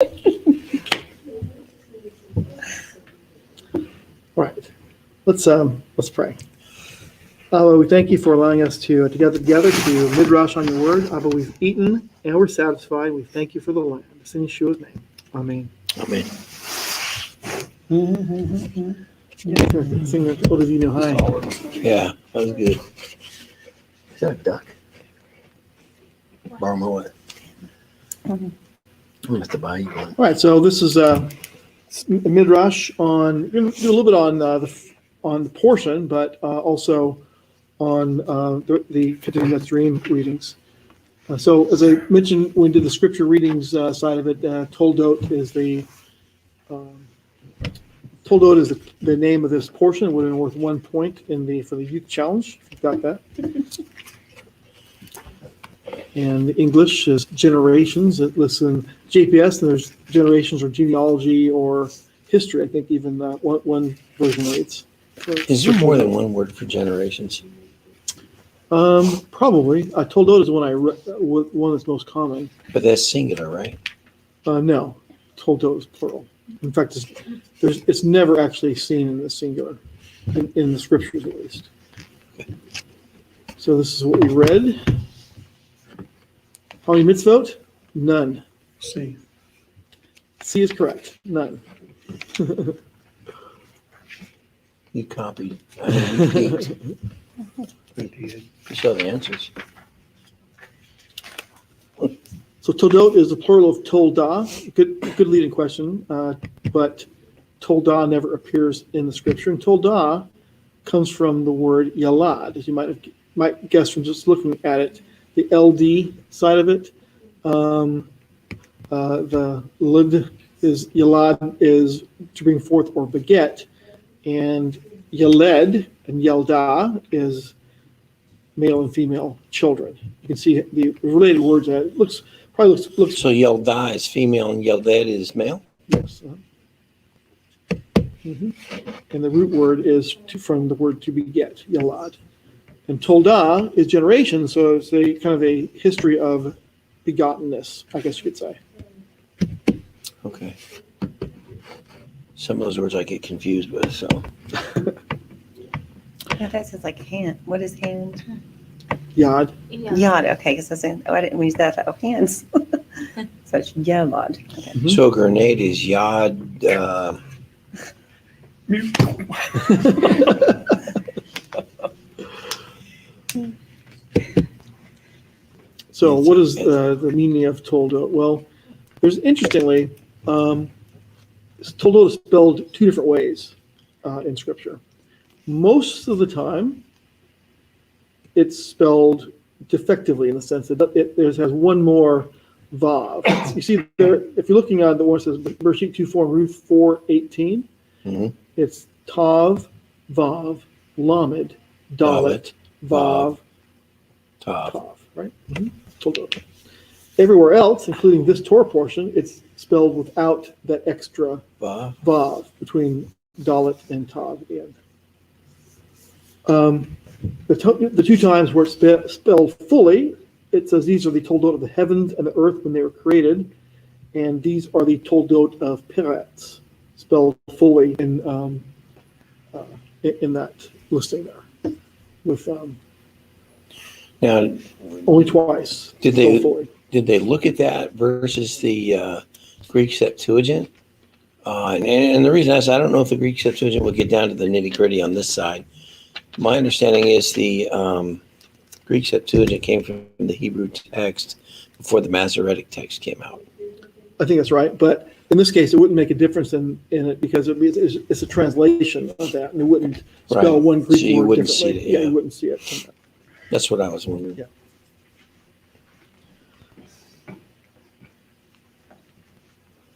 All right, let's pray. We thank you for allowing us to gather together to Midrash on your word. Abba, we've eaten and we're satisfied. We thank you for the land. It's in Yeshua's name. Amen. Amen. Sing that Old of You Know High. Yeah, that was good. Is that a duck? Borrow my what? I'm gonna have to buy you one. All right, so this is Midrash on. We're going to do a little bit on the portion, but also on the Ketuvim Netzarim readings. So as I mentioned, when we did the scripture readings side of it, Toledot is the name of this portion. It would have been worth 1 point for the youth challenge. If you got that. And the English is generations. It lists in JPS, and there's generations or genealogy or history. I think even one version reads. Is there more than one word for generations? Probably. Toledot is the one that's most common. But that's singular, right? No, Toledot is plural. In fact, it's never actually seen in the singular, in the scriptures at least. Okay. So this is what we read. How many mitzvot? None. C. C is correct. None. You copied. I mean, you peeked. I did. You saw the answers. So Toledot is the plural of Toldah. Good leading question, but Toldah never appears in the scripture. And Toldah comes from the word Yalad, as you might guess from just looking at it. The LD side of it, the lid is Yalad is to bring forth or beget, and Yaled and Yalda is male and female children. You can see the related words. It looks. So Yelda is female and Yeled is male? Yes. Mm-hmm. And the root word is from the word to beget, Yalad. And Toldah is generation, so it's a kind of a history of begottenness, I guess you could say. Okay. Some of those words I get confused with, so. Yeah, that sounds like hand. What is hand? Yad. Yod. Okay, because I said, I didn't use that. I thought, oh, hands. So it's yelad. Okay. Mm-hmm. So a grenade is yod. So what is the meaning of Toledot? Well, there's interestingly, Toledot is spelled two different ways in Scripture. Most of the time, it's spelled defectively in the sense that it has one more vav. You see there, if you're looking at the one that says Bereshit 2:4, Ruth 4:18, it's tav, vav, lamed, dalet, vav, tav, right? Toledot. Everywhere else, including this Torah portion, it's spelled without that extra vav between dalet and tav at the end. The two times where it's spelled fully, it says these are the Toledot of the heavens and the earth when they were created, and these are the Toledot of Peretz, spelled fully in that listing there. With now, only twice. Did they look at that versus the Greek Septuagint? And the reason I don't know if the Greek Septuagint will get down to the nitty gritty on this side. My understanding is the Greek Septuagint came from the Hebrew text before the Masoretic text came out. I think that's right, but in this case, it wouldn't make a difference in it because it's a translation of that, and it wouldn't spell one Greek so you word wouldn't differently. See it, you wouldn't see it. That's what I was wondering. Yeah.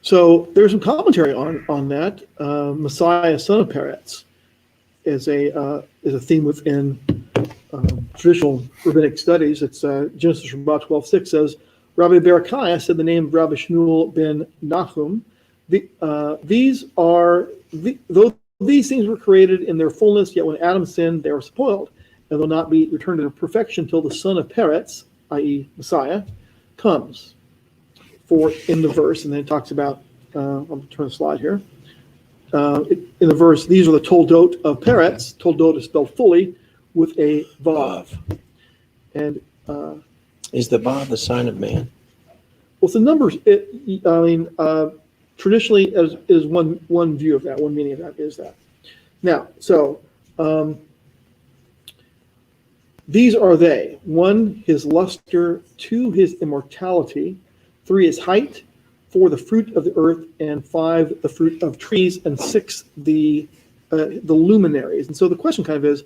So there's some commentary on that. Messiah, son of Peretz, is a theme within traditional rabbinic studies. It's Genesis Rabbah 12:6 says, Rabbi Berechiah said the name of Rabbi Shmuel ben Nachum. Though these things were created in their fullness, yet when Adam sinned, they were spoiled, and will not be returned to perfection until the son of Peretz, i.e. Messiah, comes. for in the verse, and then it talks about. I'll turn the slide here. In the verse, these are the Toledot of Peretz. Toledot is spelled fully with a vav. And Is the vav the sign of man? well, the numbers. Traditionally, is one view of that. One meaning of that is that. Now, so these are they: 1, his luster; 2, his immortality; 3, his height; 4, the fruit of the earth; and 5, the fruit of trees; and 6, the luminaries. And so the question kind of is,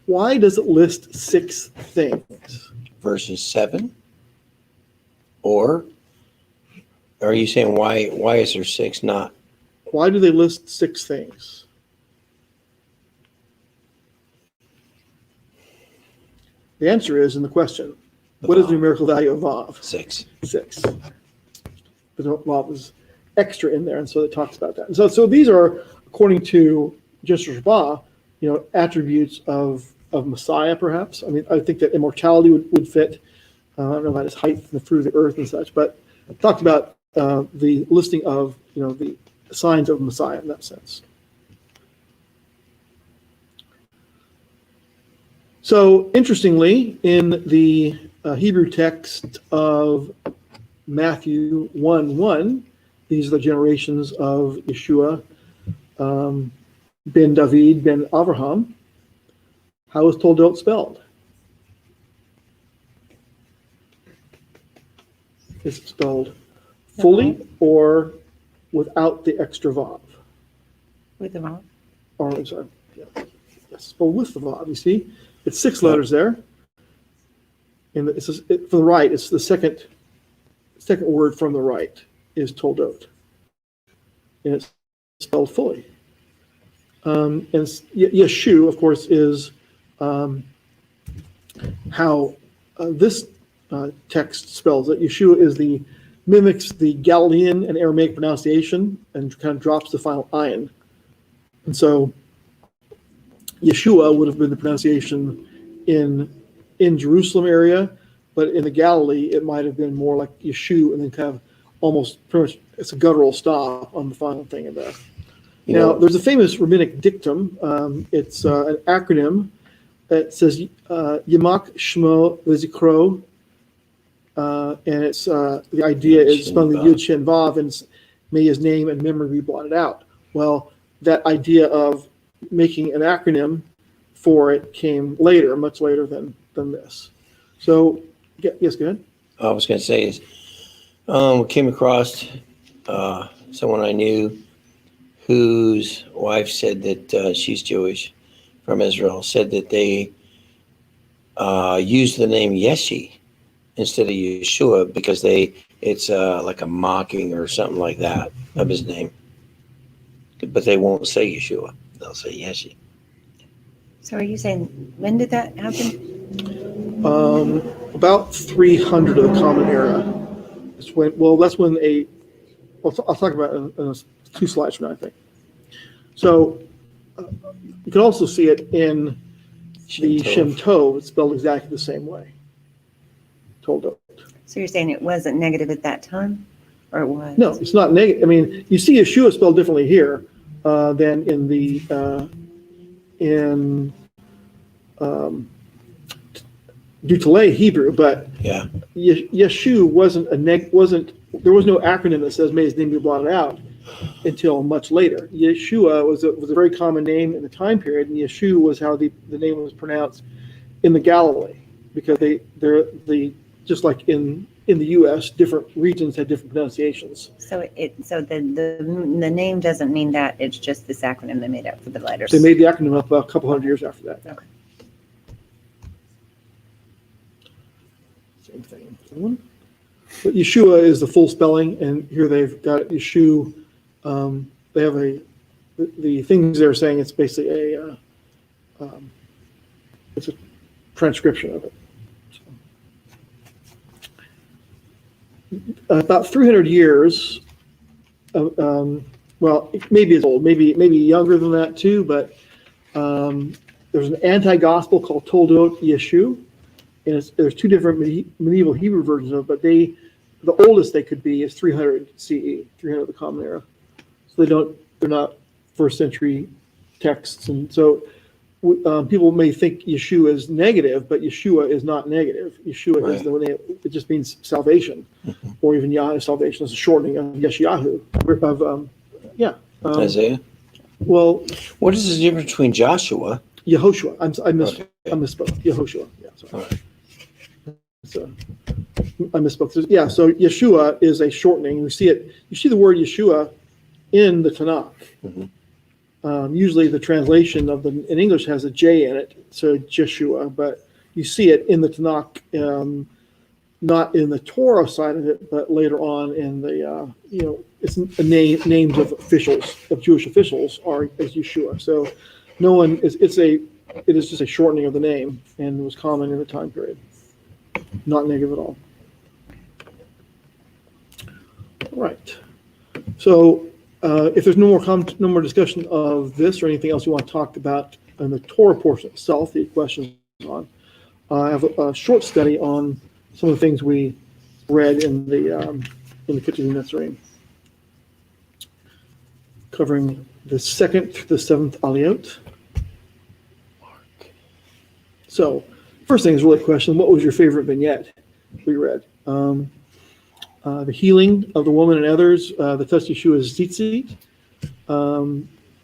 why does it list 6 things? Verses 7? Or are you saying why is there 6 not? Why do they list 6 things? The answer is in the question. What is the numerical value of vav? 6. 6. But vav is extra in there, and so it talks about that. And so these are, according to Jesher Rabbah, attributes of Messiah, perhaps. I mean, I think that immortality would fit. I don't know about his height and the fruit of the earth and such, but it talked about the listing of the signs of Messiah in that sense. So interestingly, in the Hebrew text of Matthew 1:1, these are the generations of Yeshua, ben David, ben Avraham. How is Toledot spelled? Is it spelled fully or without the extra vav? With the vav. Or I'm sorry, yes, spelled with the vav. You see, it's 6 letters there, and for the right, it's the second word from the right is Toledot, and it's spelled fully. And Yeshu, of course, is how this text spells it. Yeshua mimics the Galilean and Aramaic pronunciation and kind of drops the final ayin. And so Yeshua would have been the pronunciation in Jerusalem area, but in the Galilee it might have been more like Yeshu, and then kind of almost pretty much it's a guttural stop on the final thing of that. Now, there's a famous rabbinic dictum. It's an acronym that says Yamak Shmo V'Zikro, and it's the idea is spelling the Yud Shin Vav, and may his name and memory be blotted out. Well, that idea of making an acronym for it came later, much later than this. So, yes, go ahead. I was going to say is we came across someone I knew whose wife said that she's Jewish from Israel, said that they used the name Yeshi instead of Yeshua because it's like a mocking or something like that of his name. But they won't say Yeshua. They'll say Yeshi. So are you saying, when did that happen? About 300 of the Common Era. That's when I'll talk about it in 2 slides from now, I think. So you can also see it in the Shem Tov. It's spelled exactly the same way. Toledot. So you're saying it wasn't negative at that time? Or it was? No, it's not negative. I mean, you see Yeshua spelled differently here than in the Deutelee Hebrew, but Yeah. Yeshu wasn't there was no acronym that says may his name be blotted out until much later. Yeshua was a very common name in the time period, and Yeshu was how the name was pronounced in the Galilee, because they're just like in the U.S., different regions had different pronunciations. So the name doesn't mean that, it's just this acronym they made up for the letters. They made the acronym up about a couple hundred years after that. Okay. Same thing. But Yeshua is the full spelling, and here they've got Yeshu. They have the things they're saying. It's basically it's a transcription of it. So, about 300 years. Well, maybe it's old, maybe younger than that too. But there's an anti-gospel called Toledot Yeshu, and there's 2 different medieval Hebrew versions of it. But the oldest they could be is 300 CE, 300 of the Common Era. So they're not first century texts. And so people may think Yeshua is negative, but Yeshua is not negative. Yeshua is it just means salvation, or even Yah is salvation. It's a shortening of Yeshayahu. Isaiah. Well, What is the difference between Joshua? Yehoshua. I misspoke. Yehoshua. Yeah, sorry. All right. So I misspoke. Yeah, so Yeshua is a shortening. You see the word Yeshua in the Tanakh. Usually the translation in English has a J in it, so Jeshua, but you see it in the Tanakh, not in the Torah side of it, but later on in the, it's names of officials, of Jewish officials as Yeshua. So it is just a shortening of the name, and it was common in the time period. Not negative at all. All right. So if there's no more discussion of this or anything else you want to talk about in the Torah portion itself, the questions on, I have a short study on some of the things we read in the Ketuvim Netzarim, covering the 2nd through the 7th aliyot. So, first thing is really a question: what was your favorite vignette we read? The healing of the woman and others, the touch Yeshua's tzitzit,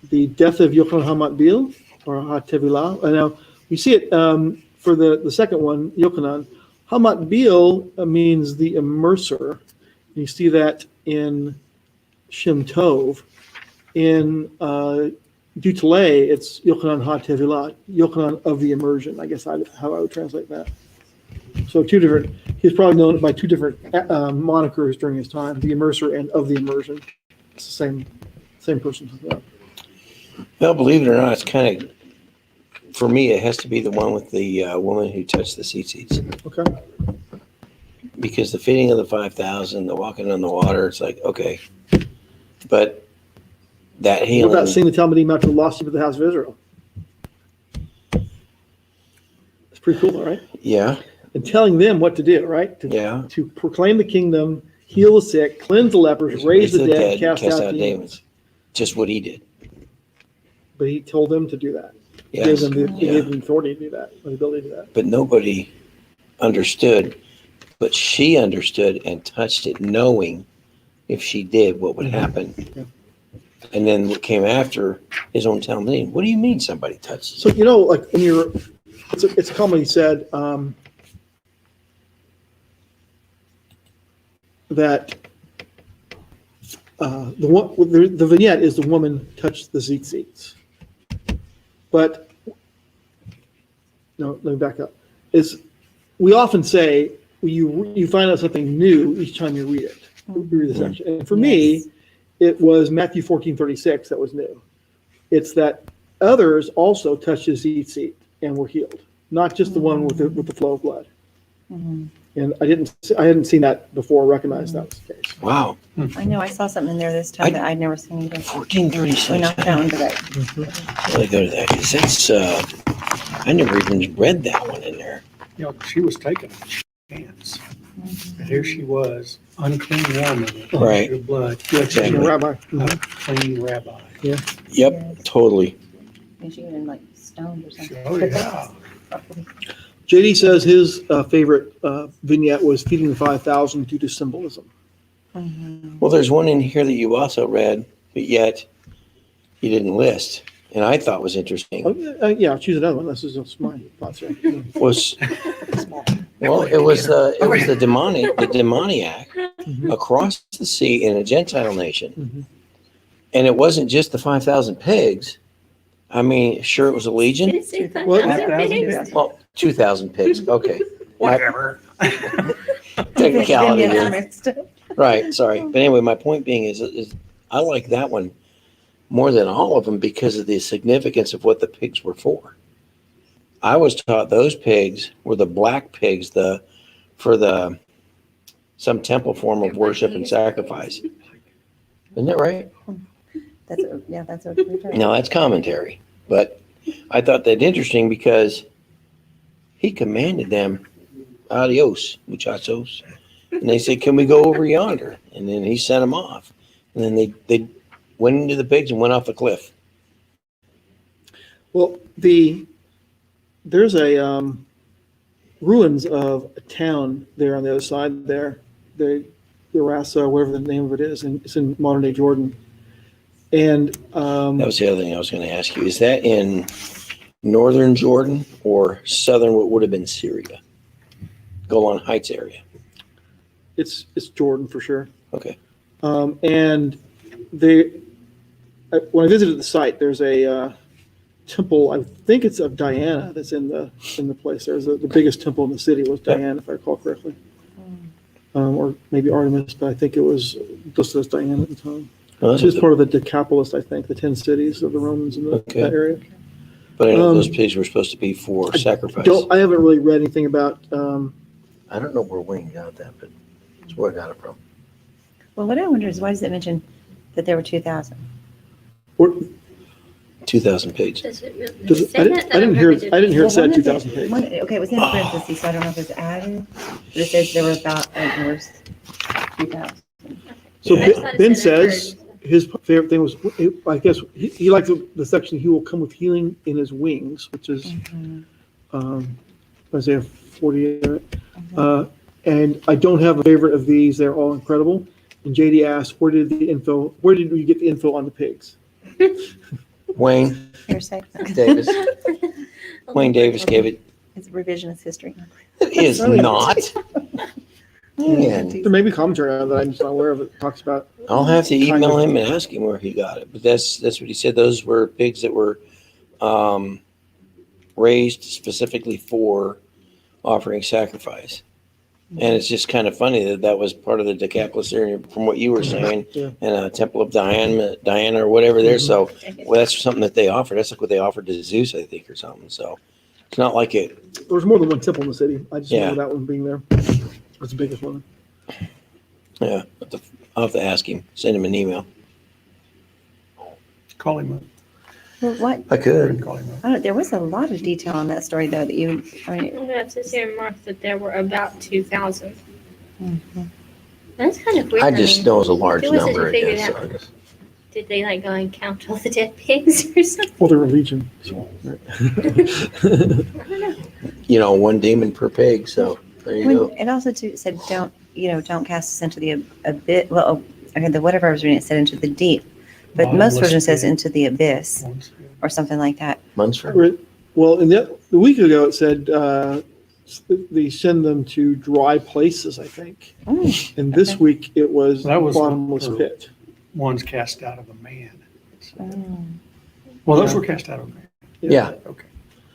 the death of Yochanan Hamatbil, or HaTevilah. Now, we see it for the second one, Yochanan. Hamatbil means the immerser. You see that in Shem Tov. In Dutele, it's Yochanan HaTevilah, Yochanan of the immersion, I guess how I would translate that. So he's probably known by two different monikers during his time, the immerser and of the immersion. It's the same person. Yeah. Well, believe it or not, it's kind of, for me, it has to be the one with the woman who touched the seats. Okay. Because the feeding of the 5,000, the walking on the water, it's like, okay. But that healing. What about seeing the Talmudim after the lost sheep of the house of Israel? It's pretty cool, right? Yeah. And telling them what to do, right? To proclaim the kingdom, heal the sick, cleanse the lepers, raise the dead, cast out demons. Just what he did. But he told them to do that. Yes. He gave them the authority to do that, the ability to do that. But nobody understood. But she understood and touched it, knowing if she did, what would happen. Yeah. And then what came after his own Talmudim. What do you mean somebody touched it? So, like it's commonly said that the vignette is the woman touched the tzitzit. But no, let me back up. We often say you find out something new each time you read it. Read the section. And for me, it was Matthew 14:36 that was new. It's that others also touched his tzitzit and were healed, not just the one with the flow of blood. Mm-hmm. And I hadn't seen that before, recognized that was the case. Wow. I know, I saw something in there this time that I'd never seen either. 1436. We knocked down today. Let me go to that because that's I never even read that one in there. She was taking a chance. And here she was, unclean woman, Right. of blood, Exactly. Rabbi. clean rabbi. Yeah. Yep. Yes. Totally. And she had like stoned or something. Oh, yeah. JD says his favorite vignette was feeding the 5,000 due to symbolism. Mm-hmm. Well, there's one in here that you also read, but yet you didn't list, and I thought was interesting. Yeah, choose another one. This is just my thoughts here. Was well, it was the demoniac across the sea in a Gentile nation, and it wasn't just the 5,000 pigs. I mean, sure, it was a legion. Did it say 5,000 5,000? Well, 2,000 pigs. Okay, Whatever. technicality. Vignettes Here. mixed up. Right. Sorry, but anyway, my point being is I like that one more than all of them because of the significance of what the pigs were for. I was taught those pigs were the black pigs, for some temple form of worship and sacrifice. Isn't that right? That's what we're trying. No, that's commentary. But I thought that interesting because he commanded them, adios, muchachos. And they said, can we go over yonder? And then he sent them off. And then they went into the pigs and went off the cliff. Well, there's a ruins of a town there on the other side there, the Rasa, whatever the name of it is, and it's in modern day Jordan. And That was the other thing I was going to ask you. Is that in northern Jordan or southern, what would have been Syria? Golan Heights area. it's Jordan for sure. Okay. And when I visited the site, there's a temple. I think it's of Diana that's in the place. There's the biggest temple in the city was Diana, if I recall correctly, or maybe Artemis, but I think it was listed as Diana at the time. Well, She was part of the Decapolis, I think, the 10 cities of the Romans in that area. But I know those pigs were supposed to be for sacrifice. I haven't really read anything about. I don't know where Wayne got that, but that's where I got it from. Well, what I wonder is, why does it mention that there were 2,000? 2,000 pigs. Does it really Does it, say that? I didn't hear it. I didn't hear it Well, said one of 2,000 the- pigs. Okay, it was in parentheses, so I don't know if it's added. But it says there were about, there was 2,000. So Yeah. I thought it Ben said a says his favorite thing was, I guess, he liked the section, he will come with healing in his wings, which is Isaiah 48. And I don't have a favorite of these. They're all incredible. And JD asked, where did we get the info on the pigs? Wayne Hearsay. Davis. Wayne Davis gave it. It's revisionist history. It is not. Man, There may be commentary on that I'm just not aware of. It talks about. I'll have to email him and ask him where he got it. But that's what he said. Those were pigs that were raised specifically for offering sacrifice. And it's just kind of funny that was part of the Decapolis area from what you were saying, Yeah. and a Temple of Diana or whatever there. So, well, that's something that they offered. That's like what they offered to Zeus, I think, or something. So it's not like it. There was more than one temple in the city. I just Yeah. remember that one being there. That's the biggest one. Yeah, I'll have to ask him. Send him an email. Call him up. Well, what? I could. Call him up. I don't, there was a lot of detail on that story, though, that you, I mean, It says here in Mark that there were about 2,000. mhm. That's kind of weird. I just know it's a large it wasn't number, I figured guess. out. So I guess. Did they like go and count all the dead pigs or something? Well, they're a legion. So, You know, one demon per pig. So there you go. It also too said, don't cast us into the abyss. Well, okay, the whatever I was reading, it said into the deep. But most Bottomless version says pit. into the abyss Once- or something like that. Munster. Well, the week ago it said they send them to dry places, I think. Mm. And this Okay. week it was That was bottomless for- pit. One's cast out of a man. Mm. Well, those Yeah. were cast out of a man. Yeah. Okay.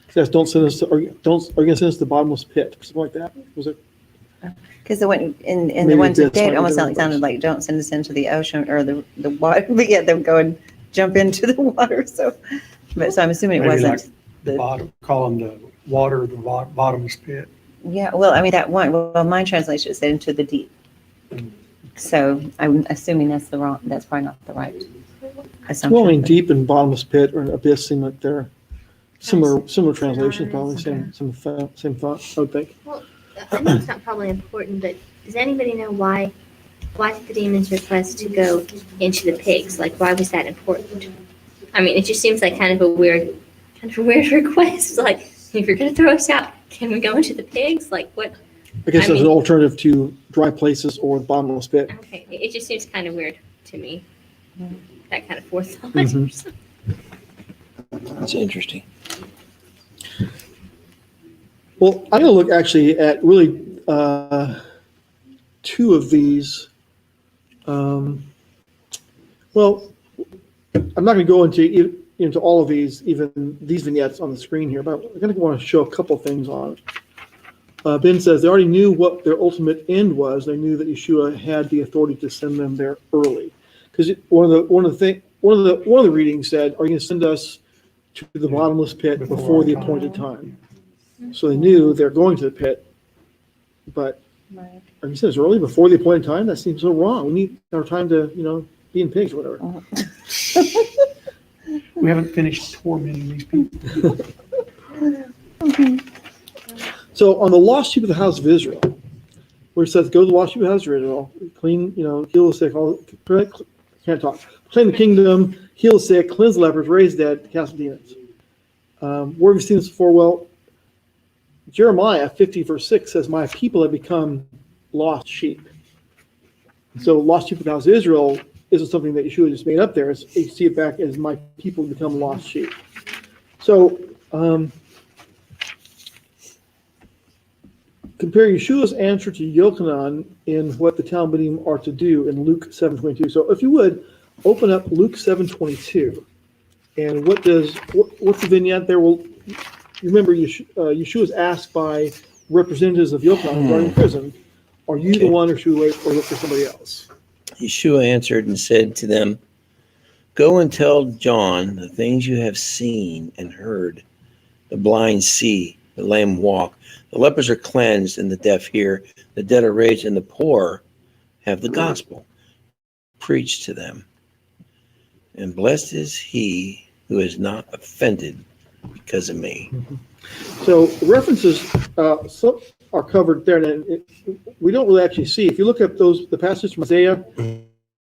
It says, don't send us to, are you going to send us to the bottomless pit? Something like that. Was it? Because the one in Maybe the ones it that did did slightly almost different sounded place. like don't send us into the ocean or the water, but yet they'll go and jump into the water. So I'm assuming it Maybe wasn't. like the bottom, call them the water, the bottomless pit. Yeah, well, I mean that one. Well, my translation said into the deep. So I'm assuming that's probably not the right assumption. Well, I mean, deep and bottomless pit or an abyss seem like they're similar translations, probably same thought, I would think. Well, I know it's not probably important, but does anybody know why did the demons request to go into the pigs? Like, why was that important? I mean, it just seems like kind of a weird request. Like, if you're going to throw us out, can we go into the pigs? Like, what? I guess I there's an mean- alternative to dry places or the bottomless pit. Okay, it just seems kind of weird to me. That kind of forethought. Mhm. That's interesting. Well, I'm going to look actually at really two of these. Well, I'm not going to go into all of these, even these vignettes on the screen here, but I'm going to want to show a couple things on it. Ben says they already knew what their ultimate end was. They knew that Yeshua had the authority to send them there early, because one of the readings said, "Are you going to send us to the bottomless pit before the appointed time?" So they knew they're going to the pit, but Right. are you send us early before the appointed time? That seems so wrong. We need our time to be in pigs or whatever. We haven't finished tormenting these people. So on the lost sheep of the house of Israel, where it says, "Go to the lost sheep of Israel, clean, heal the sick, can't talk, claim the kingdom, heal the sick, cleanse the lepers, raise the dead, cast out demons." Where have we seen this before? Well, Jeremiah 50 verse 6 says, "My people have become lost sheep." So lost sheep of the house of Israel isn't something that Yeshua just made up there. You see it back as "my people become lost sheep." So compare Yeshua's answer to Yochanan in what the Talmudim are to do in Luke 7:22. So if you would, open up Luke 7:22. And what's the vignette there? Well, you remember Yeshua is asked by representatives of Yochanan regarding prison, "Are you the one, or should we wait or look for somebody else?" Yeshua answered and said to them, "Go and tell John the things you have seen and heard. The blind see, the lame walk, the lepers are cleansed, and the deaf hear, the dead are raised, and the poor have the gospel preached to them. And blessed is he who is not offended because of me." So the references some are covered there, and we don't really actually see. If you look at the passages from Isaiah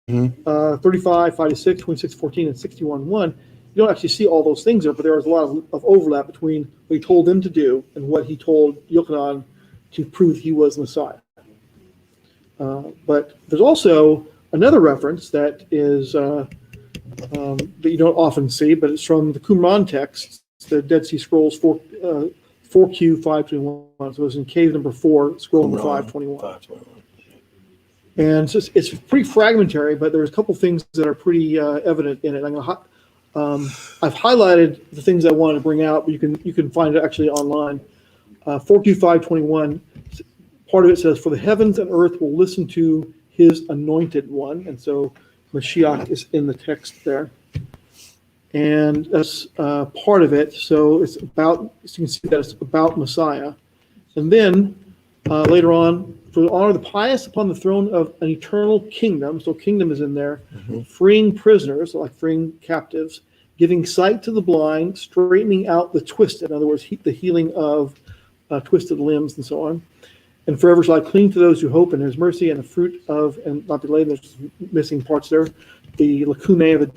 35, 5-6, 26, 14, and 61:1, you don't actually see all those things there, but there is a lot of overlap between what he told them to do and what he told Yochanan to prove he was Messiah. But there's also another reference that is that you don't often see, but it's from the Qumran text, the Dead Sea Scrolls 4Q 521. So it's in cave number 4, scroll number 521. And so it's pretty fragmentary, but there's a couple things that are pretty evident in it. I've highlighted the things I wanted to bring out, but you can find it actually online. 4Q 521, part of it says, "For the heavens and earth will listen to his anointed one," and so Mashiach is in the text there. And that's part of it. So it's about, so you can see that it's about Messiah. And then later on, "For the honor of the pious upon the throne of an eternal kingdom," so kingdom is in there, "freeing prisoners," like freeing captives, "giving sight to the blind, straightening out the twisted," in other words, the healing of twisted limbs and so on. "And forever shall I cling to those who hope in his mercy, and the fruit of," and not delayed, there's missing parts there, the lacunae of the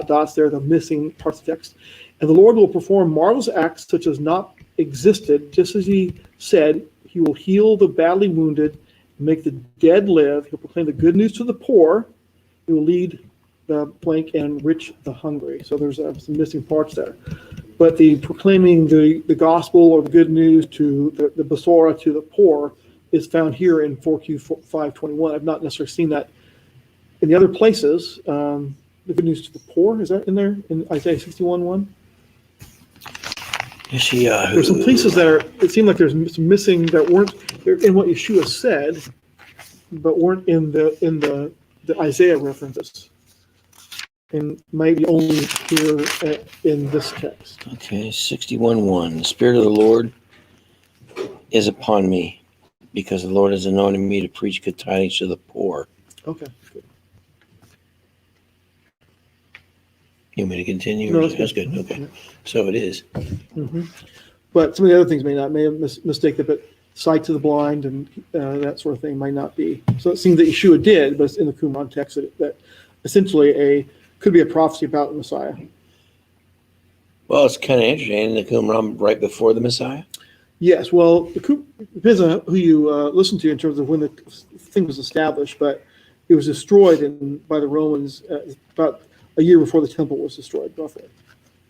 dots there, the missing parts of the text. "And the Lord will perform marvelous acts such as not existed, just as he said, he will heal the badly wounded, make the dead live, he'll proclaim the good news to the poor, he will lead the blank and enrich the hungry." So there's some missing parts there. But the proclaiming the gospel or the good news to the Basora to the poor is found here in 4Q 521. I've not necessarily seen that in the other places. The good news to the poor, is that in there in Isaiah 61:1? There's some places that it seemed like there's some missing that weren't in what Yeshua said, but weren't in the Isaiah references, and maybe only here in this text. Okay, 61:1. "The Spirit of the Lord is upon me, because the Lord has anointed me to preach good tidings to the poor." Okay, good. You want me to continue? No, That's good. Okay. So it is. Mm-hmm. But some of the other things may have mistake that, but sight to the blind and that sort of thing might not be. So it seems that Yeshua did, but it's in the Qumran text that essentially could be a prophecy about the Messiah. Well, it's kind of interesting. The Qumran right before the Messiah? Yes, well, it depends on who you listen to in terms of when the thing was established, but it was destroyed by the Romans about a year before the temple was destroyed, roughly.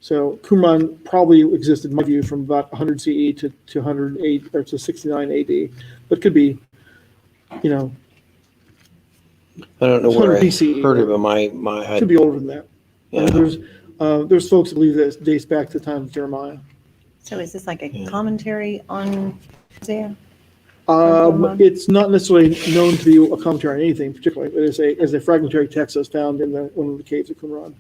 So Qumran probably existed, in my view, from about 100 CE to 108 or to 69 AD, but it could be, I don't know where I BCE, heard of it. it could be older than that. Yeah. There's folks that believe that it dates back to the time of Jeremiah. So is this like a commentary on Isaiah? It's not necessarily known to be a commentary on anything particularly. It is a fragmentary text that's found in one of the caves of Qumran.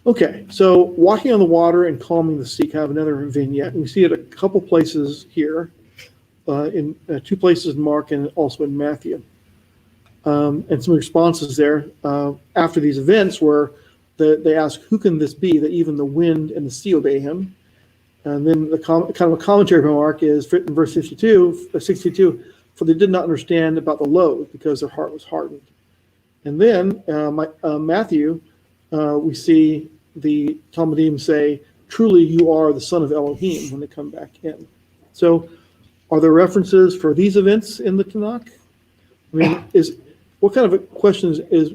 Okay, so walking on the water and calming the sea, kind of another vignette. And we see it a couple places here, in 2 places in Mark and also in Matthew. And some responses there after these events were they ask, "Who can this be that even the wind and the sea obey him?" And then the kind of a commentary from Mark is in verse 62, for they did not understand about the load because their heart was hardened. And then Matthew, we see the Talmudim say, truly you are the son of Elohim when they come back in. So are there references for these events in the Tanakh? I mean, what kind of a question is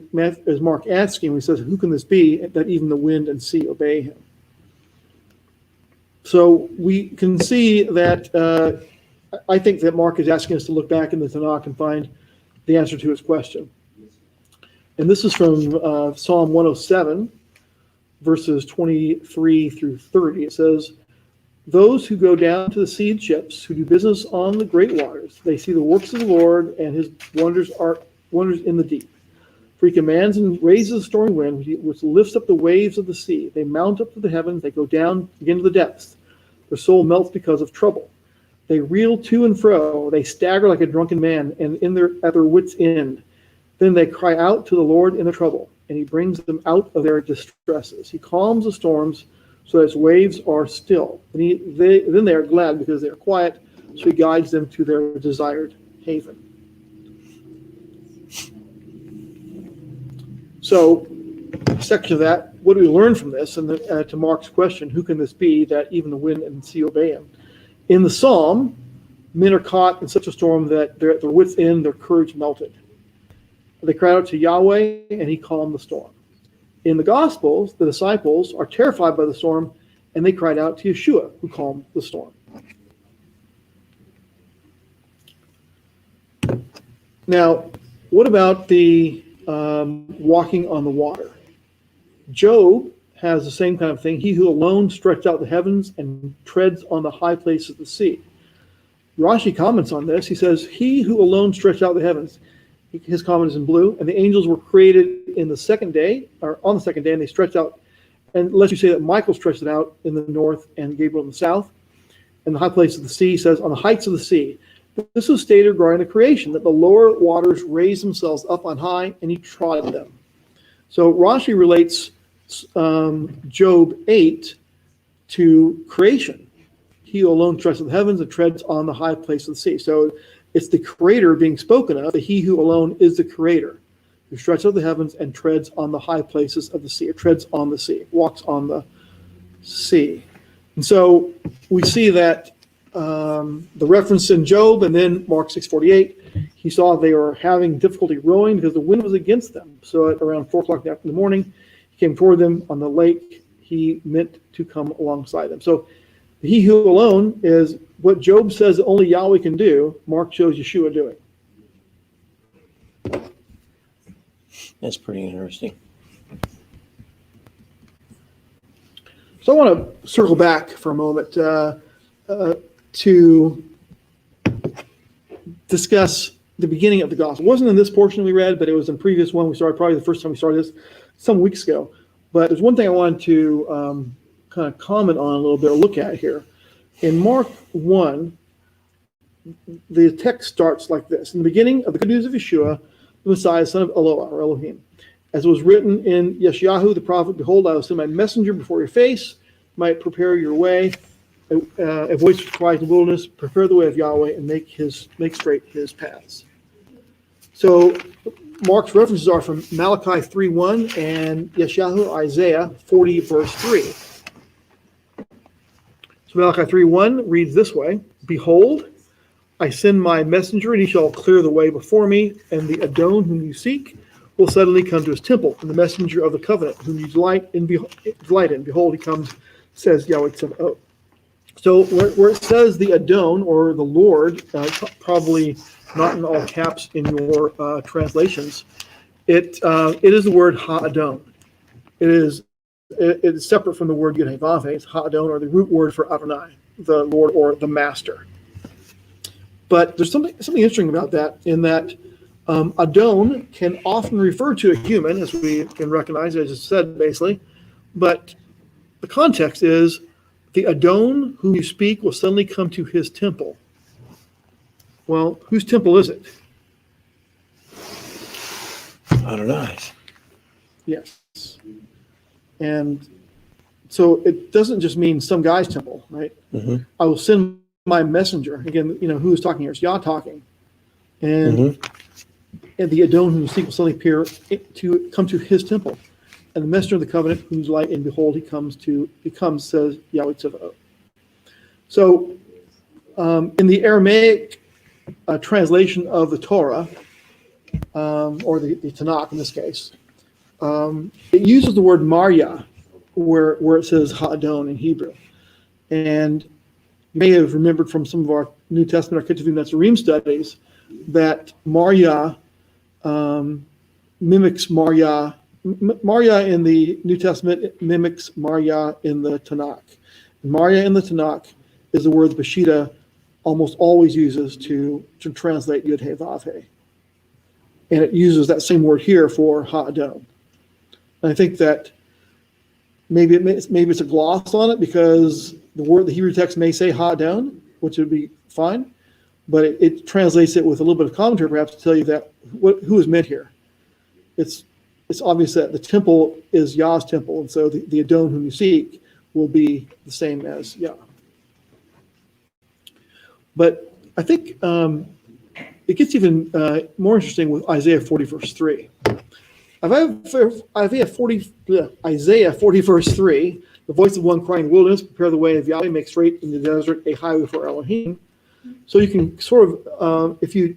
Mark asking when he says, who can this be that even the wind and sea obey him? So we can see that I think that Mark is asking us to look back in the Tanakh and find the answer to his question. And this is from Psalm 107, verses 23 through 30. It says, those who go down to the seed ships, who do business on the great waters, they see the works of the Lord, and his wonders are wonders in the deep. For he commands and raises a stormy wind, which lifts up the waves of the sea. They mount up to the heavens, they go down again to the depths. Their soul melts because of trouble. They reel to and fro, they stagger like a drunken man, and at their wits' end. Then they cry out to the Lord in their trouble, and he brings them out of their distresses. He calms the storms so that its waves are still. And then they are glad because they are quiet, so he guides them to their desired haven. So, section of that, what do we learn from this? And to Mark's question, who can this be that even the wind and the sea obey him? In the psalm, men are caught in such a storm that they're at their wits' end, their courage melted. They cried out to Yahweh, and he calmed the storm. In the Gospels, the disciples are terrified by the storm, and they cried out to Yeshua, who calmed the storm. Now, what about the walking on the water? Job has the same kind of thing. He who alone stretched out the heavens and treads on the high places of the sea. Rashi comments on this. He says, he who alone stretched out the heavens. His comment is in blue. And the angels were created in the second day, or on the second day, and they stretched out. And lets you say that Michael stretched it out in the north and Gabriel in the south. And the high place of the sea says, on the heights of the sea. This was stated regarding the creation, that the lower waters raised themselves up on high, and he trod them. So Rashi relates Job 8 to creation. He alone stretches the heavens and treads on the high place of the sea. So it's the creator being spoken of, that he who alone is the creator, who stretches out the heavens and treads on the high places of the sea, or treads on the sea, walks on the sea. And so we see that the reference in Job, and then Mark 6:48, he saw they were having difficulty rowing because the wind was against them. So at around 4 o'clock in the morning, he came toward them on the lake. He meant to come alongside them. So he who alone is what Job says only Yahweh can do. Mark shows Yeshua doing. That's pretty interesting. So I want to circle back for a moment to discuss the beginning of the gospel. It wasn't in this portion we read, but it was in previous one we started, probably the first time we started this, some weeks ago. But there's one thing I wanted to kind of comment on a little bit, or look at here. In Mark 1, the text starts like this. In the beginning of the good news of Yeshua, the Messiah, son of Eloah, or Elohim. As it was written in Yeshayahu the prophet, behold, I will send my messenger before your face, might prepare your way. A voice which cries in the wilderness, prepare the way of Yahweh, and make straight his paths. So Mark's references are from Malachi 3:1 and Yeshayahu Isaiah 40 verse 3. So Malachi 3:1 reads this way: Behold, I send my messenger, and he shall clear the way before me, and the Adon whom you seek will suddenly come to his temple, and the messenger of the covenant whom you delight in. Behold, he comes, says Yahweh Tzava'ot. So where it says the Adon, or the Lord, probably not in all caps in your translations, it is the word Ha-Adon. It is separate from the word Yud-Heh-Vav-Heh. It's Ha-Adon, or the root word for Adonai, the Lord or the Master. But there's something interesting about that, in that Adon can often refer to a human, as we can recognize, as it's said basically, but the context is the Adon whom you speak will suddenly come to his temple. Well, whose temple is it? Adonai. Yes. And so it doesn't just mean some guy's temple, right? Mhm. I will send my messenger. Again, who's talking here? It's Yah talking. And the Adon whom you seek will suddenly appear to come to his temple. And the messenger of the covenant whose light, and behold, he becomes, says Yahweh Tzavaot. So in the Aramaic translation of the Torah, or the Tanakh in this case, it uses the word Marya, where it says Ha'adon in Hebrew. And you may have remembered from some of our New Testament, our Ketuvim Netzarim studies, that Marya mimics Marya. Marya in the New Testament mimics Marya in the Tanakh. Marya in the Tanakh is the word the Peshitta almost always uses to translate Yud He Vav He. And it uses that same word here for Ha'adon. And I think that maybe it's a gloss on it because the Hebrew text may say Ha'adon, which would be fine, but it translates it with a little bit of commentary perhaps to tell you that who is meant here. It's obvious that the temple is Yah's temple, and so the Adon whom you seek will be the same as Yah. But I think it gets even more interesting with Isaiah 40, verse 3. Isaiah 40, verse 3, the voice of one crying in the wilderness, prepare the way of Yahweh, make straight in the desert a highway for Elohim. So you can sort of, if you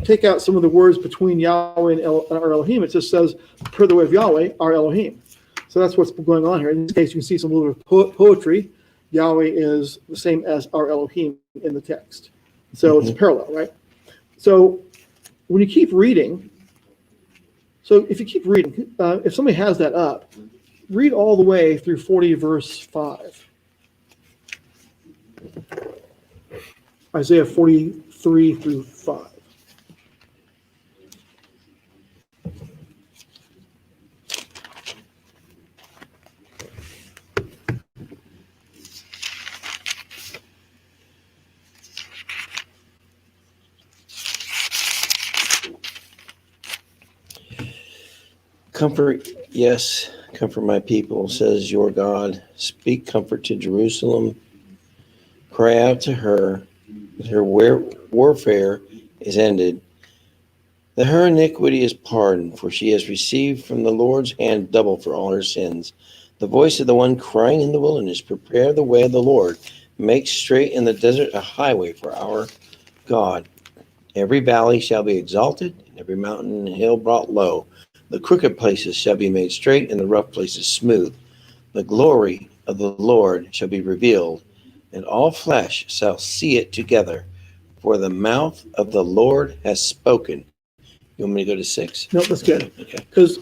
take out some of the words between Yahweh and our Elohim, it just says, prepare the way of Yahweh, our Elohim. So that's what's going on here. In this case, you can see some little bit of poetry. Yahweh is the same as our Elohim in the text. So it's parallel, right? So when you keep reading, if somebody has that up, read all the way through 40 verse 5. Isaiah 43 through 5. Comfort, yes, comfort my people, says your God. Speak comfort to Jerusalem. Cry out to her that her warfare is ended, that her iniquity is pardoned, for she has received from the Lord's hand double for all her sins. The voice of the one crying in the wilderness, prepare the way of the Lord. Make straight in the desert a highway for our God. Every valley shall be exalted, and every mountain and hill brought low. The crooked places shall be made straight, and the rough places smooth. The glory of the Lord shall be revealed, and all flesh shall see it together. For the mouth of the Lord has spoken. You want me to go to 6? No, that's good. Okay. Because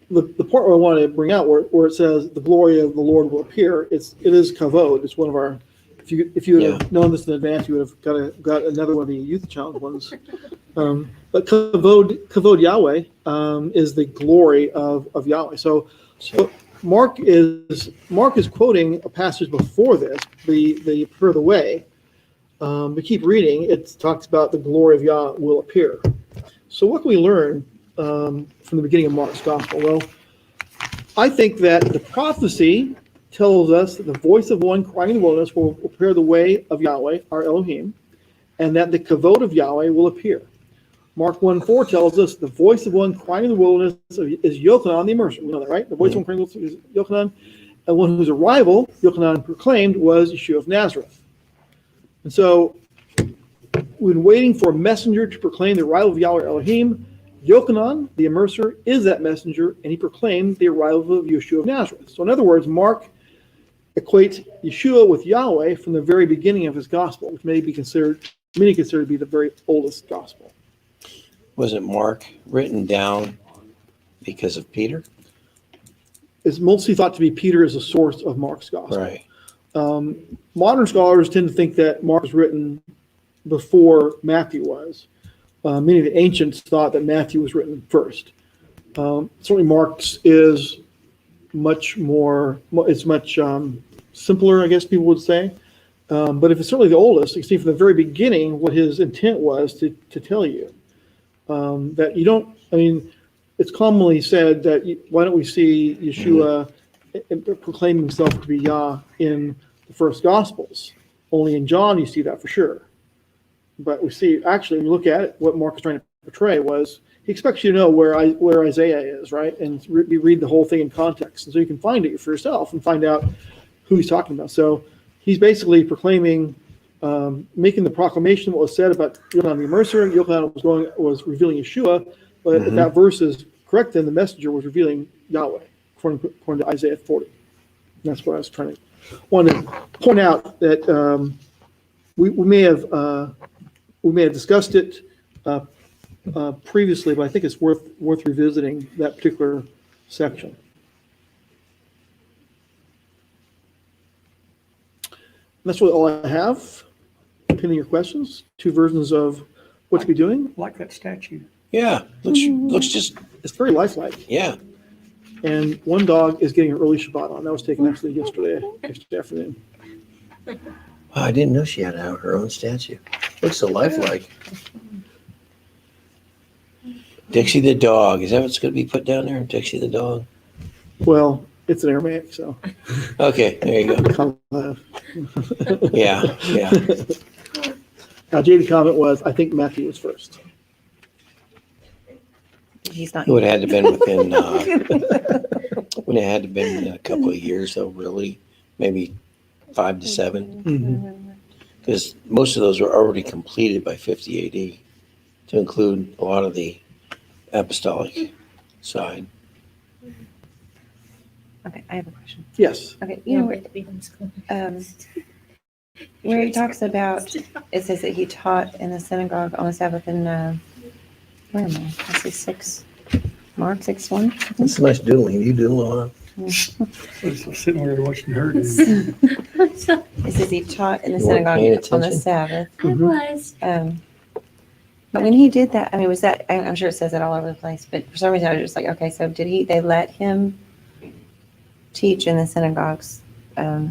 the part where I want to bring out where it says the glory of the Lord will appear, it is kavod. It's one of our. If you would have known this in advance, you would have got another one of the youth challenge ones. But kavod Yahweh is the glory of Yahweh. So Mark is quoting a passage before this, the per the way. We keep reading. It talks about the glory of Yah will appear. So what can we learn from the beginning of Mark's gospel? Well, I think that the prophecy tells us that the voice of one crying in the wilderness will prepare the way of Yahweh, our Elohim, and that the kavod of Yahweh will appear. Mark 1:4 tells us the voice of one crying in the wilderness is Yochanan the immerser. We know that, right? The voice of one crying in the wilderness is Yochanan, and one whose arrival Yochanan proclaimed was Yeshua of Nazareth. And so we've been waiting for a messenger to proclaim the arrival of Yahweh Elohim. Yochanan, the immerser, is that messenger, and he proclaimed the arrival of Yeshua of Nazareth. So in other words, Mark equates Yeshua with Yahweh from the very beginning of his gospel, which many consider to be the very oldest gospel. Wasn't Mark written down because of Peter? It's mostly thought to be Peter as a source of Mark's gospel. Right. Modern scholars tend to think that Mark was written before Matthew was. Many of the ancients thought that Matthew was written first. Certainly Mark's is much simpler, I guess people would say. But if it's certainly the oldest, you can see from the very beginning what his intent was to tell you. That you don't, it's commonly said that why don't we see Yeshua proclaiming himself to be Yah in the first Gospels. Only in John you see that for sure. But we see, actually, when you look at it, what Mark is trying to portray was he expects you to know where Isaiah is, right? And you read the whole thing in context. And so you can find it for yourself and find out who he's talking about. So he's basically proclaiming, making the proclamation what was said about Yochanan the Immerser. Yochanan was revealing Yeshua, but if that verse is correct, then the messenger was revealing Yahweh, according to Isaiah 40. And that's what I was wanted to point out, that we may have discussed it previously, but I think it's worth revisiting that particular section. That's really all I have. Pending your questions, 2 versions of what to be doing. Like that statue. Yeah, looks just, It's very lifelike. yeah. And one dog is getting an early Shabbat on. That was taken actually yesterday afternoon. Wow, I didn't know she had her own statue. Looks so lifelike. Dixie the dog. Is that what's going to be put down there? Dixie the dog. Well, it's an Aramaic, so. Okay, there you go. Yeah. Now, JD comment was, I think Matthew was first. He's not. It would have had to been within. Would have had to been a couple of years, though. Really, maybe 5 to 7, because most of those were already completed by 50 AD, to include a lot of the apostolic side. Okay, I have a question. Yes. Okay, you know where he talks about, it says that he taught in the synagogue on the Sabbath in, where am I? I see 6, Mark 6:1. That's so much doodling. You doodle on. So sitting there watching her do. It says he taught in the You weren't paying synagogue on the attention? Sabbath. I was. But when he did that, I mean, was that, I'm sure it says it all over the place, but for some reason I was just like, okay, so they let him teach in the synagogues? But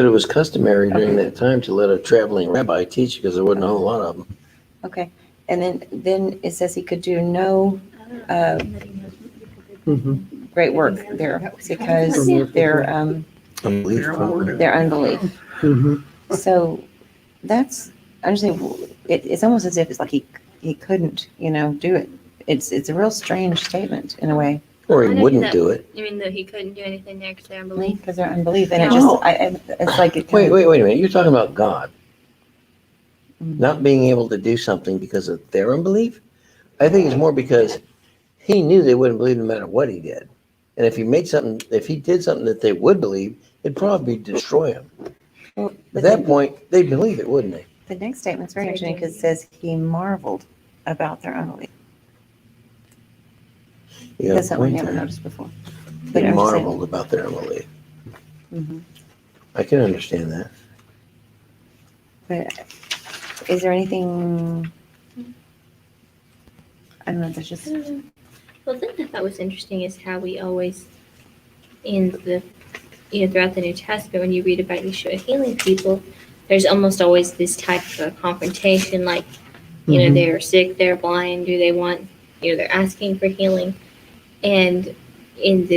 it was customary during that time to let a traveling rabbi teach, because there wasn't a whole lot of them. Okay, and then it says he could do no great work there because their unbelief. So that's, I'm just saying, it's almost as if it's like he couldn't, do it. It's a real strange statement in a way. Or he I know wouldn't that- do it. You mean that he couldn't do anything there because they're unbelief? Because they're unbelief, and it No. just, it's like it. Wait a minute. You're talking about God not being able to do something because of their unbelief? I think it's more because he knew they wouldn't believe no matter what he did. And if he did something that they would believe, it'd probably destroy him. Well, At but that point, they'd believe it, wouldn't they? the next statement's very interesting because it says he marveled about their unbelief. You got a That's something I point never there. noticed before. They But I'm just saying- marveled about their unbelief. Mhm. I can understand that. But is there anything? I don't know. There's just Well, the thing I thought was interesting is how we always, in the, throughout the New Testament, when you read about Yeshua healing people, there's almost always this type of confrontation, like, they're sick, they're blind, do they want, they're asking for healing. And in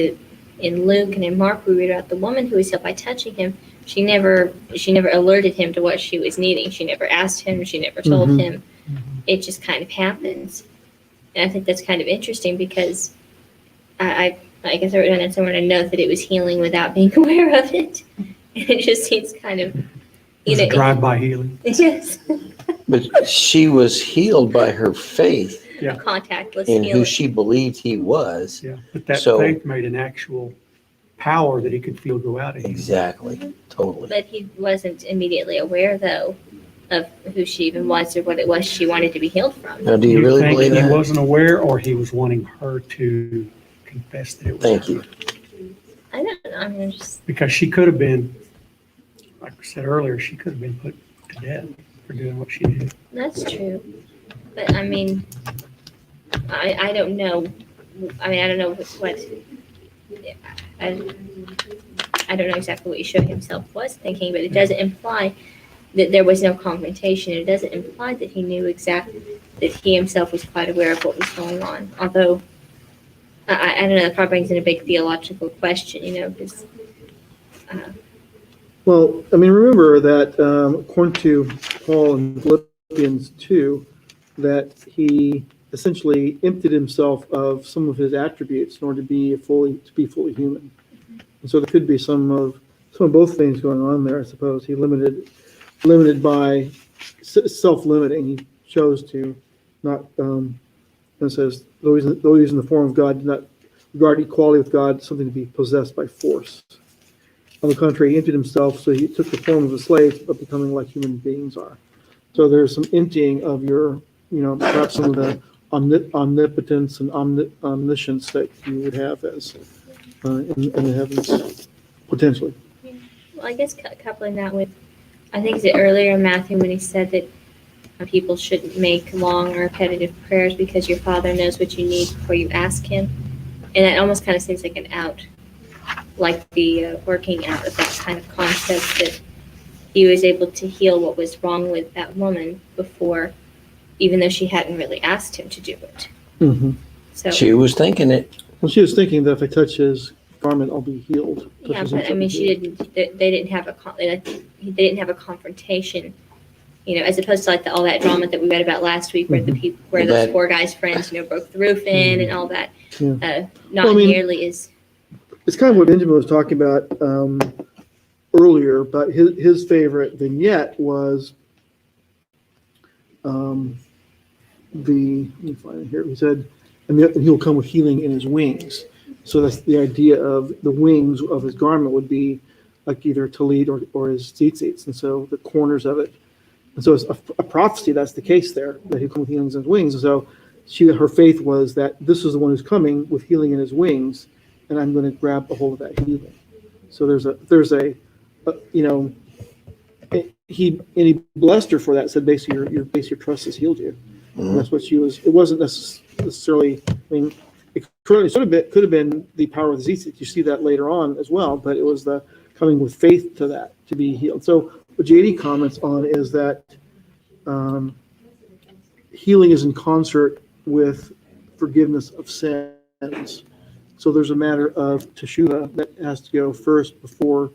Luke and in Mark, we read about the woman who was healed by touching him. She never alerted him to what she was needing. She never asked him. She never told him. It just kind of happens. And I think that's kind of interesting because I guess I wrote down somewhere in a note that it was healing without being aware of it. And it just seems kind of, It's a drive-by healing. yes, But she was healed by her faith contactless in healing. who she believed he was. Yeah, but that So- faith made an actual power that he could feel go out of him. Exactly. Totally. But he wasn't immediately aware, though, of who she even was or what it was she wanted to be healed from. Now, do you really think believe he that? wasn't aware, or he was wanting her to confess that it was Thank her? you. I don't know. I mean, just Because she could have been, like I said earlier, she could have been put to death for doing what she did. that's true. But I mean, I don't know. I mean, I don't know what I don't know exactly what Yeshua himself was thinking, but it doesn't imply that there was no confrontation. It doesn't imply that he knew exactly, that he himself was quite aware of what was going on. Although I don't know, that probably brings in a big theological question, because, Well, I mean, remember that according to Paul in Philippians 2, that he essentially emptied himself of some of his attributes in order to be fully human. And so there could be some of both things going on there, I suppose. He limited by self-limiting. He chose to not, it says, though he's in the form of God, did not regard equality with God something to be possessed by force. On the contrary, he emptied himself, so he took the form of a slave, but becoming like human beings are. So there's some emptying of your, perhaps some of the omnipotence and omniscience that you would have as in the heavens, potentially. well, I guess coupling that with, I think it's earlier in Matthew when he said that people shouldn't make long or repetitive prayers because your Father knows what you need before you ask Him. And that almost kind of seems like an out, like the working out of that kind of concept that He was able to heal what was wrong with that woman before, even though she hadn't really asked Him to do it. Mm-hmm. So She was thinking it. Well, she was thinking that if I touch his garment, I'll be healed. yeah, but I mean, they didn't have a confrontation, as opposed to like all that drama that we read about last week, where those four guys' friends, broke the roof in and all that. Yeah. Not nearly as. It's kind of what Benjamin was talking about earlier, but his favorite vignette was let me find it here. He said, and he'll come with healing in his wings. So that's the idea of the wings of his garment would be like either tallit or his tzitzits, and so the corners of it. And so it's a prophecy that's the case there, that he'll come with healing in his wings. And so her faith was that this is the one who's coming with healing in his wings, and I'm going to grab a hold of that healing. So he blessed her for that. Said basically your trust has healed you. Mhm. And that's what she was. It wasn't necessarily. I mean, it could have been the power of the tzitzit. You see that later on as well, but it was the coming with faith to that to be healed. So what JD comments on is that healing is in concert with forgiveness of sins. So there's a matter of teshuvah that has to go first before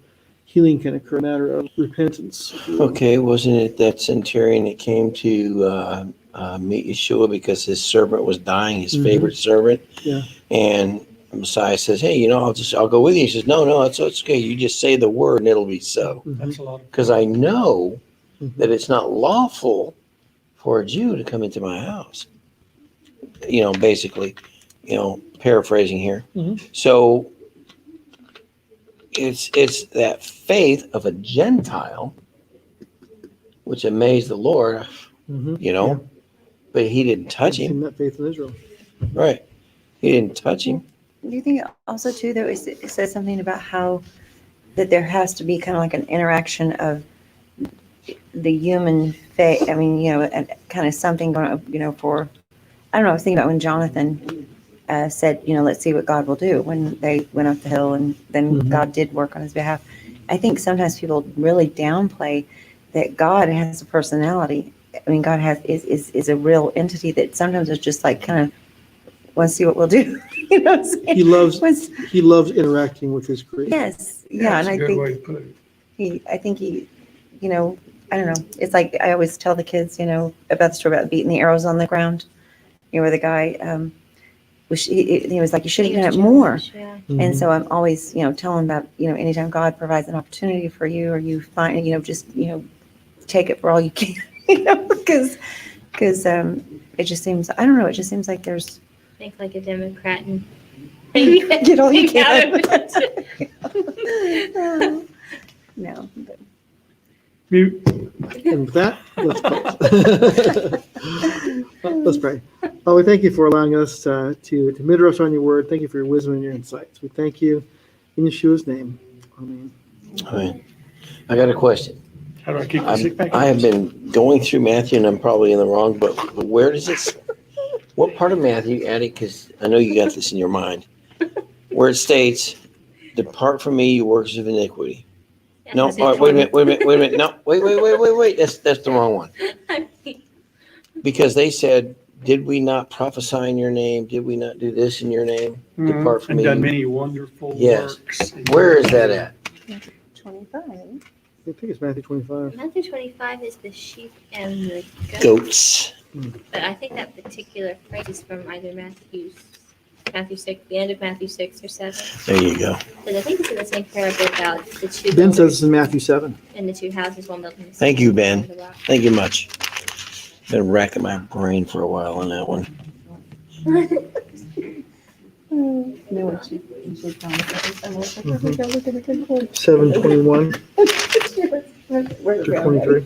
healing can occur, a matter of repentance. Okay, wasn't it that centurion that came to meet Yeshua because his servant was dying, his favorite servant? Yeah. And Messiah says, hey, I'll go with you. He says, no, it's okay. You just say the word and it'll be so. That's a lot. Because I know that it's not lawful for a Jew to come into my house. Basically, paraphrasing here. Mhm. So it's that faith of a Gentile, which amazed the Mhm. Lord, Yeah. but he didn't touch Seen him. that faith in Israel. Right. He didn't touch him. Do you think also too, though, it says something about how that there has to be kind of like an interaction of the human faith? I mean, and kind of something going on, for, I don't know, I was thinking about when Jonathan said, let's see what God will do when they went up the hill and then God did work on his behalf. I think sometimes people really downplay that God has a personality. I mean, God is a real entity that sometimes is just like kind of wants to see what we'll do. You know what I'm saying? He loves interacting with his creation. Yes. Yeah. That's And a I good way think to put it. he, I don't know. It's like I always tell the kids, about the story about beating the arrows on the ground. Where the guy, he was like, you should have done it more. Yeah. And so I'm always, telling about, anytime God provides an opportunity for you or you find, just, take it for all you can, because it just seems, I don't know, it just seems like there's. Think like a Democrat and Get all you can. Yeah. No. But. Mute. And with that, let's pray. We thank you for allowing us to midrash on your word. Thank you for your wisdom and your insights. We thank you in Yeshua's name. Amen. All right. I got a question. How do I keep the sick back? I have been going through Matthew, and I'm probably in the wrong, but where does it? What part of Matthew, Addie? Because I know you got this in your mind, where it states, "Depart from me, you workers of iniquity." No, all right, wait a minute. No, wait. That's the wrong one. Because they said, did we not prophesy in your name? Did we not do this in your name? Depart from And me. done many wonderful Yes. works. Where is that at? 25. I think it's Matthew 25. Matthew 25 is the sheep and the goats. Goats. But I think that particular phrase is from either Matthew 6, the end of Matthew 6 or 7. There you go. Because I think it's in the same parable about the two Ben says builders it's in Matthew 7. and the two houses, one building. Thank you, Ben. Thank you much. Been racking my brain for a while on that one. No, what you should find. 7:21 to 23.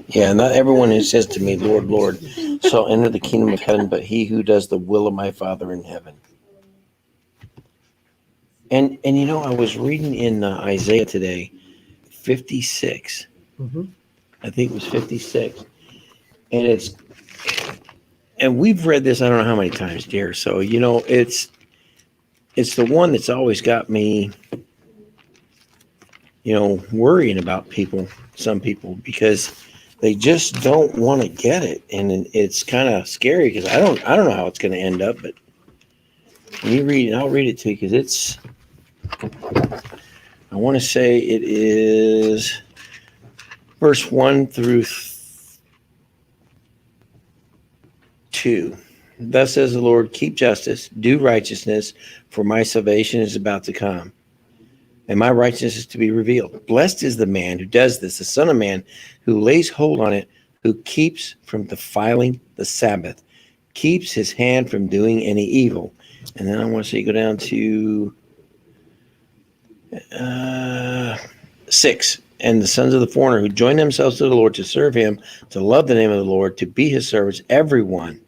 Yeah, not everyone who says to me, Lord, Lord, shall enter the kingdom of heaven, but he who does the will of my Father in heaven. And you know, I was reading in Isaiah today, 56. Mhm. I think it was 56. And we've read this, I don't know how many times, dear. So, you know, it's the one that's always got me, you know, worrying about some people, because they just don't want to get it. And it's kind of scary because I don't know how it's going to end up, but when you read it, I'll read it to you, because I want to say it is verse 1 through 2. Thus says the Lord, keep justice, do righteousness, for my salvation is about to come, and my righteousness is to be revealed. Blessed is the man who does this, the Son of Man, who lays hold on it, who keeps from defiling the Sabbath, keeps his hand from doing any evil. And then I want to say go down to 6. And the sons of the foreigner who join themselves to the Lord to serve him, to love the name of the Lord, to be his servants, everyone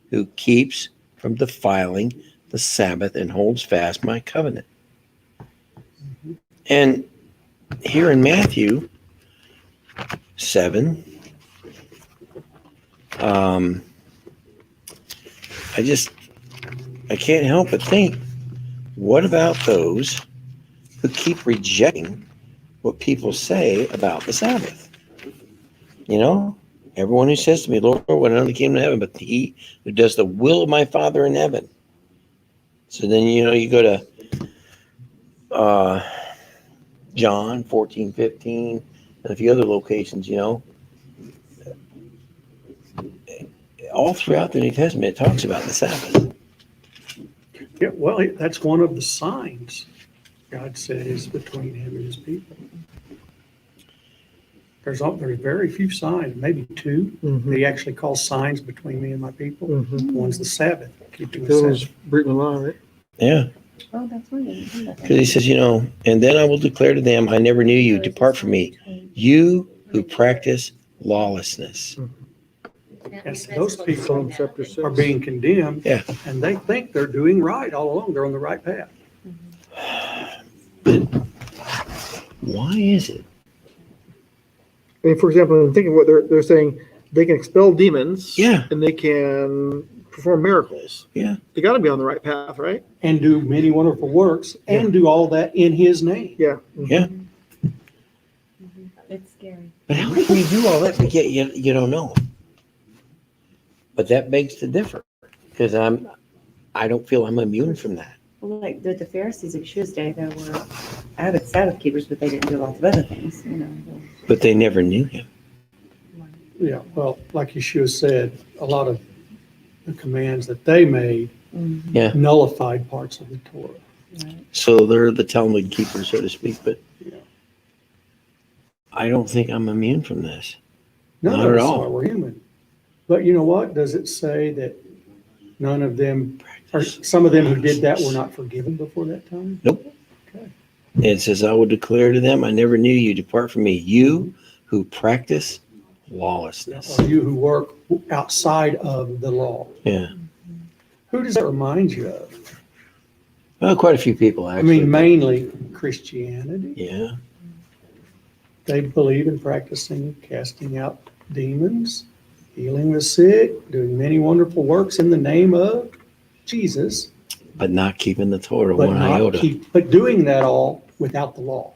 who keeps from defiling the Sabbath and holds fast my covenant. And here in Matthew 7, I can't help but think, what about those who keep rejecting what people say about the Sabbath? You know, everyone who says to me, Lord, when I only came to heaven, but he who does the will of my Father in heaven. So then, you know, you go to John 14:15 and a few other locations, you know. All throughout the New Testament, it talks about the Sabbath. Yeah, well, that's one of the signs God said is between him and his people. There's very few signs, maybe 2. Mhm. He actually calls signs between me and my people. Mhm. One's the Sabbath, keeping the Those Sabbath. Britain law, right? Yeah. Oh, that's right. Because he says, you know, and then I will declare to them, I never knew you. Depart from me, you who practice lawlessness. Yes, those people Psalm chapter 6. are being condemned. Yeah. And they think they're doing right all along. They're on the right path. But why is it? I mean, for example, I'm thinking what they're saying, they can expel demons. Yeah. And they can perform miracles. Yeah. They got to be on the right path, right? And do many wonderful works and do all that in his name. Yeah. Yeah. It's scary. But how can you do all that, but yet you don't know? But that begs to differ, because I don't feel I'm immune from that. Well, like the Pharisees of Yeshua's day, they were avid Sabbath keepers, but they didn't do lots of other things, you know. But they never knew him. Yeah, well, like Yeshua said, a lot of the commands that they made Yeah. nullified parts of the Torah. Right. So they're the Talmud keepers, so to speak. But Yeah. I don't think I'm immune from this. None Not of at us all. are. We're human. But you know what? Does it say that none of them, or some of them who did that were not forgiven before that time? Nope. Okay. It says, I will declare to them, I never knew you. Depart from me, you who practice lawlessness. Or you who work outside of the law. Yeah. Who does that remind you of? Well, quite a few people, I actually. mean, mainly Christianity. Yeah. They believe in practicing casting out demons, healing the sick, doing many wonderful works in the name of Jesus, But not keeping the Torah but one not iota. but doing that all without the law.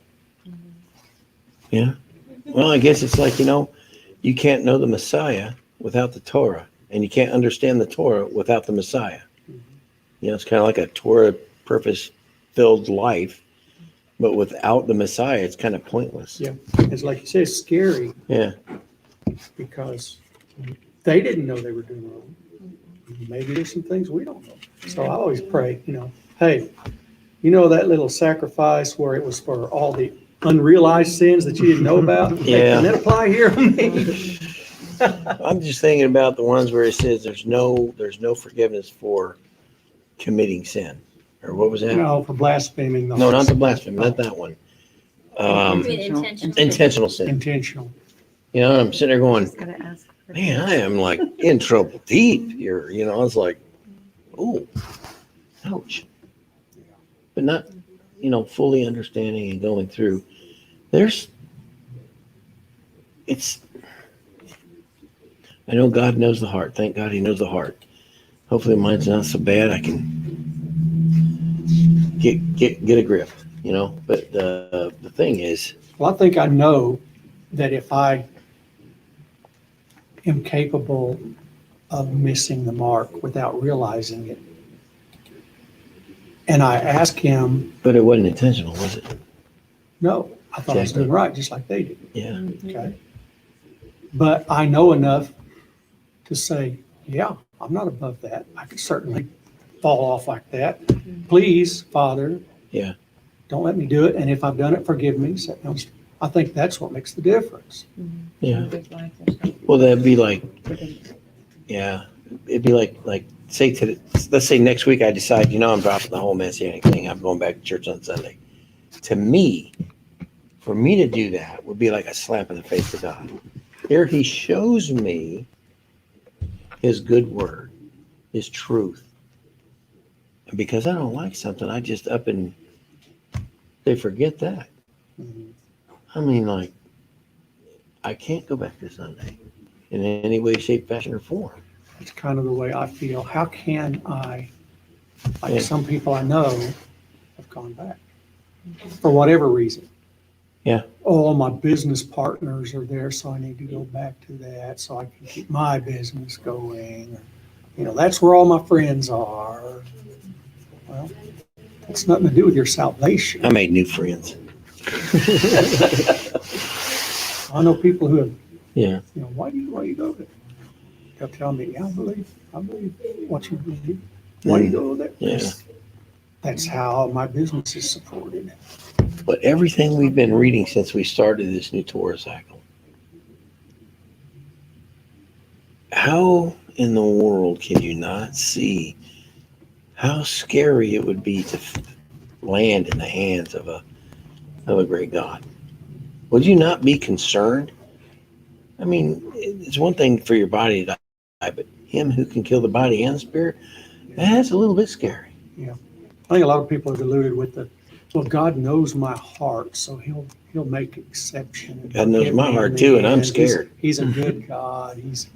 Yeah. Well, I guess it's like, you know, you can't know the Messiah without the Torah. And you can't understand the Torah without the Messiah. You know, it's kind of like a Torah purpose-filled life, but without the Messiah, it's kind of pointless. Yeah. It's like you say, it's scary Yeah. because they didn't know they were doing wrong. Maybe there's some things we don't know. So I always pray, hey, that little sacrifice where it was for all the unrealized sins that you didn't know about? Yeah. Can that apply here on me? I'm just thinking about the ones where it says there's no forgiveness for committing sin. Or what was that? No, for blaspheming. No, not the blasphemy, not that one. I mean, intentional. Intentional sin. Intentional. I'm sitting there going, Just gotta ask. man, I am like in trouble deep here. I was like, oh, ouch. But not, fully understanding and going through. I know God knows the heart. Thank God he knows the heart. Hopefully mine's not so bad. I can get a grip, But the thing is, Well, I think I know that if I am capable of missing the mark without realizing it, and I ask him, but it wasn't intentional, was it? no, I thought I was doing right, just like they did. Yeah. Okay. But I know enough to say, yeah, I'm not above that. I could certainly fall off like that. Please, Father. Yeah. Don't let me do it. And if I've done it, forgive me. So, I think that's what makes the difference. Yeah. Well, that'd be like, yeah, it'd be like let's say next week I decide, I'm dropping the whole Messianic thing. I'm going back to church on Sunday. To me, for me to do that would be like a slap in the face to God. Here he shows me his good word, his truth. And because I don't like something, I just up and they forget that. I mean, like, I can't go back to Sunday in any way, shape, fashion, or form. It's kind of the way I feel. How can I, like Yeah. some people I know have gone back for whatever reason. Yeah. Oh, my business partners are there, so I need to go back to that so I can keep my business going. That's where all my friends are. Well, it's nothing to do with your salvation. I made new friends. I know people who have, Yeah. why do you go there? They'll tell me, yeah, I believe what you believe. Why do you go there? Yeah. That's how my business is supported. But everything we've been reading since we started this new Torah cycle, how in the world can you not see how scary it would be to land in the hands of a great God? Would you not be concerned? I mean, it's one thing for your body to die, but him who can kill the body and the spirit, that's a little bit scary. I think a lot of people are deluded with well, God knows my heart, so he'll make exception. God knows my heart too, and I'm scared. He's a good God. He's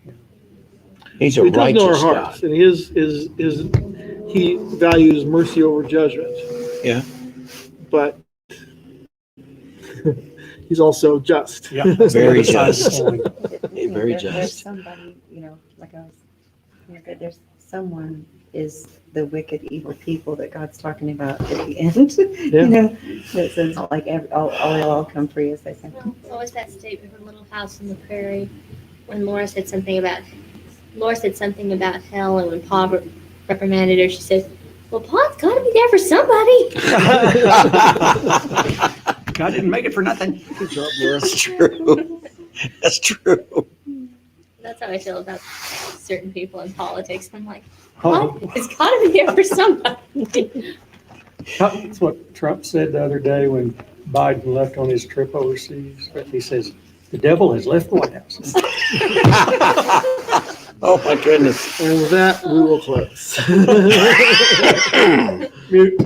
a He does know our righteous hearts, God. and he values mercy over judgment. Yeah. But he's also just. Yeah, that's the Very other side of the just. coin. Very There's just. somebody, like I was, there's someone is the wicked, evil people that God's talking about at the end. That says like all will all come free, as they say. Well, what was that statement from Little House on the Prairie when Laura said something about hell, and when Pa reprimanded her, she said, "Well, Pa's got to be there for somebody." God didn't make it for nothing. Good job, Laura. That's true. That's true. That's how I feel about certain people in politics. I'm like, Oh, Pa, it's got to be there for somebody. that's what Trump said the other day when Biden left on his trip overseas. He says, the devil has left the White House. Oh my goodness. And with that, we will close. Mute.